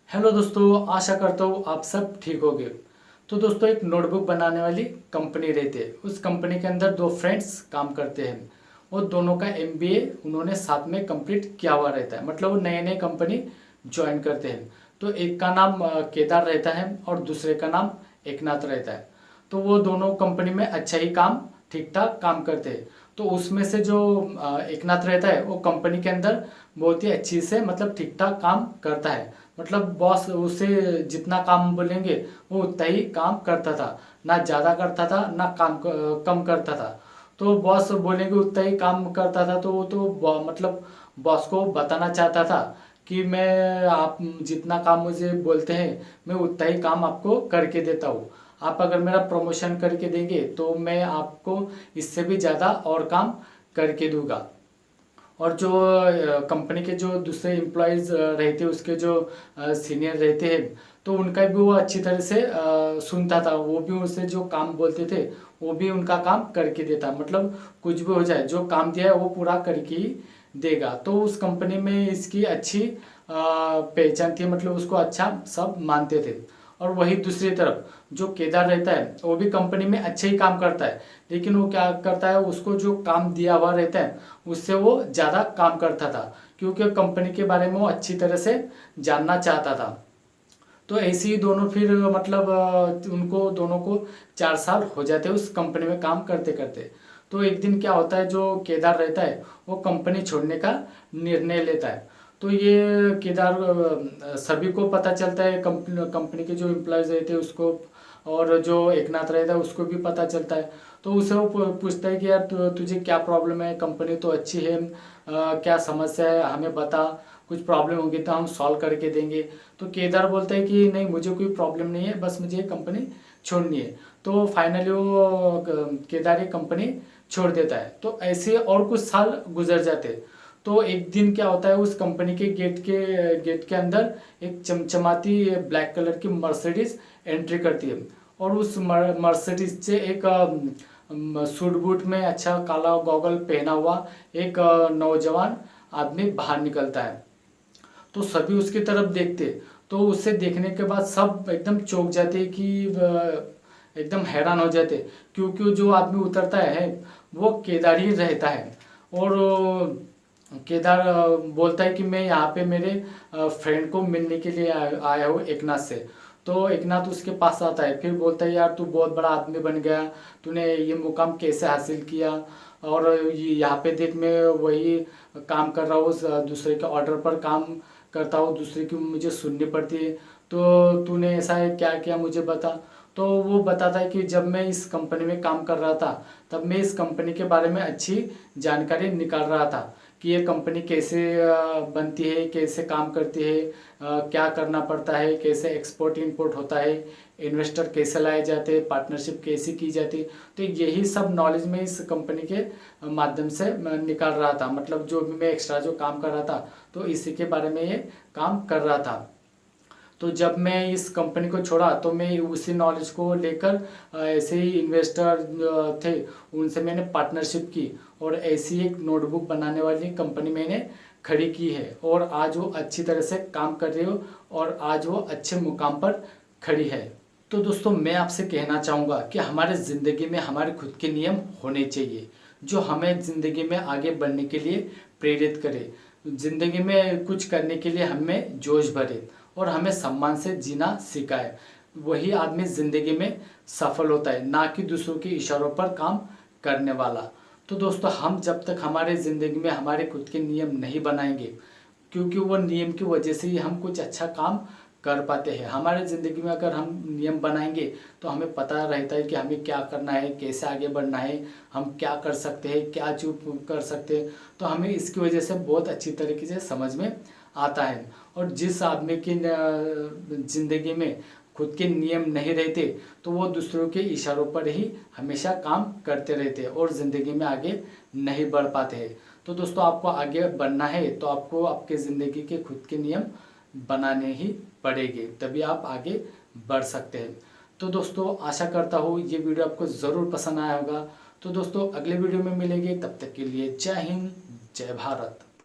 Hello दोस्तों, आशा करता हूँ आप सब ठीक होंगे। तो दोस्तों, एक नोटबुक बनाने वाली कंपनी रहती है। उस कंपनी के अंदर दो फ्रेंड्स काम करते हैं और दोनों का एमबीए उन्होंने साथ में कंप्लीट किया हुआ रहता है। मतलब वो नए नए कंपनी ज्वाइन करते हैं। तो एक का नाम केदार रहता है और दूसरे का नाम एकनाथ रहता है। तो वो दोनों कंपनी में अच्छा ही काम ठीक ठाक काम करते हैं। तो उसमें से जो एकनाथ रहता है वो कंपनी के अंदर बहुत ही अच्छी से मतलब ठीक ठाक काम करता है। मतलब बॉस उसे जितना काम बोलेंगे वो उतना ही काम करता था, ना ज़्यादा करता था ना कम करता था। तो बॉस बोलेंगे उतना ही काम करता था। तो वो तो मतलब बॉस को बताना चाहता था कि मैं आप जितना काम मुझे बोलते हैं मैं उतना ही काम आपको करके देता हूँ। आप अगर मेरा प्रमोशन करके देंगे तो मैं आपको इससे भी ज़्यादा और काम करके दूंगा। और जो कंपनी के जो दूसरे एम्प्लॉयज़ रहते हैं, उसके जो सीनियर रहते हैं, तो उनका भी वो अच्छी तरह से सुनता था। वो भी उससे जो काम बोलते थे वो भी उनका काम करके देता। मतलब कुछ भी हो जाए, जो काम दिया है वो पूरा करके ही देगा। तो उस कंपनी में इसकी अच्छी पहचान थी। मतलब उसको अच्छा सब मानते थे। और वही दूसरी तरफ जो केदार रहता है वो भी कंपनी में अच्छे ही काम करता है, लेकिन वो क्या करता है, उसको जो काम दिया हुआ रहता है उससे वो ज़्यादा काम करता था, क्योंकि कंपनी के बारे में वो अच्छी तरह से जानना चाहता था। तो ऐसे ही दोनों फिर मतलब उनको दोनों को 4 साल हो जाते हैं उस कंपनी में काम करते करते। तो एक दिन क्या होता है, जो केदार रहता है वो कंपनी छोड़ने का निर्णय लेता है। तो ये केदार सभी को पता चलता है, कंपनी के जो एम्प्लॉयज़ रहते हैं उसको, और जो एकनाथ रहता है उसको भी पता चलता है। तो उसे वो पूछता है कि यार तुझे क्या प्रॉब्लम है, कंपनी तो अच्छी है, क्या समस्या है हमें बता, कुछ प्रॉब्लम होगी तो हम सॉल्व करके देंगे। तो केदार बोलता है कि नहीं, मुझे कोई प्रॉब्लम नहीं है, बस मुझे कंपनी छोड़नी है। तो फाइनली वो केदार ये कंपनी छोड़ देता है। तो ऐसे और कुछ साल गुजर जाते। तो एक दिन क्या होता है, उस कंपनी के गेट के अंदर एक चमचमाती ब्लैक कलर की मर्सिडीज एंट्री करती है। और उस मर्सिडीज से एक सूट बूट में अच्छा काला गॉगल पहना हुआ एक नौजवान आदमी बाहर निकलता है। तो सभी उसकी तरफ देखते। तो उसे देखने के बाद सब एकदम चौंक जाते कि एकदम हैरान हो जाते, क्योंकि जो आदमी उतरता है वो केदार ही रहता है। और केदार बोलता है कि मैं यहाँ पे मेरे फ्रेंड को मिलने के लिए आया हूँ एकनाथ से। तो एकनाथ उसके पास आता है, फिर बोलता है यार तू बहुत बड़ा आदमी बन गया, तूने ये मुकाम कैसे हासिल किया। और यहाँ पे देख, मैं वही काम कर रहा हूँ, दूसरे के ऑर्डर पर काम करता हूँ, दूसरे की मुझे सुननी पड़ती है। तो तूने ऐसा है क्या किया, मुझे बता। तो वो बताता है कि जब मैं इस कंपनी में काम कर रहा था तब मैं इस कंपनी के बारे में अच्छी जानकारी निकाल रहा था कि ये कंपनी कैसे बनती है, कैसे काम करती है, क्या करना पड़ता है, कैसे एक्सपोर्ट इंपोर्ट होता है, इन्वेस्टर कैसे लाए जाते हैं, पार्टनरशिप कैसी की जाती है। तो यही सब नॉलेज मैं इस कंपनी के माध्यम से मैं निकाल रहा था। मतलब जो भी मैं एक्स्ट्रा जो काम कर रहा था तो इसी के बारे में ये काम कर रहा था। तो जब मैं इस कंपनी को छोड़ा तो मैं उसी नॉलेज को लेकर ऐसे ही इन्वेस्टर थे उनसे मैंने पार्टनरशिप की और ऐसी एक नोटबुक बनाने वाली कंपनी मैंने खड़ी की है। और आज वो अच्छी तरह से काम कर रही हो और आज वो अच्छे मुकाम पर खड़ी है। तो दोस्तों, मैं आपसे कहना चाहूँगा कि हमारे ज़िंदगी में हमारे खुद के नियम होने चाहिए जो हमें ज़िंदगी में आगे बढ़ने के लिए प्रेरित करे, ज़िंदगी में कुछ करने के लिए हमें जोश भरे और हमें सम्मान से जीना सिखाए। वही आदमी ज़िंदगी में सफल होता है, ना कि दूसरों के इशारों पर काम करने वाला। तो दोस्तों, हम जब तक हमारे ज़िंदगी में हमारे खुद के नियम नहीं बनाएंगे, क्योंकि वो नियम की वजह से ही हम कुछ अच्छा काम कर पाते हैं। हमारे ज़िंदगी में अगर हम नियम बनाएंगे तो हमें पता रहता है कि हमें क्या करना है, कैसे आगे बढ़ना है, हम क्या कर सकते हैं, क्या चूक कर सकते हैं। तो हमें इसकी वजह से बहुत अच्छी तरीके से समझ में आता है। और जिस आदमी की ज़िंदगी में खुद के नियम नहीं रहते तो वो दूसरों के इशारों पर ही हमेशा काम करते रहते हैं और ज़िंदगी में आगे नहीं बढ़ पाते हैं। तो दोस्तों, आपको आगे बढ़ना है तो आपको आपके ज़िंदगी के खुद के नियम बनाने ही पड़ेंगे, तभी आप आगे बढ़ सकते हैं। तो दोस्तों, आशा करता हूँ ये वीडियो आपको ज़रूर पसंद आया होगा। तो दोस्तों, अगले वीडियो में मिलेंगे, तब तक के लिए जय हिंद, जय भारत।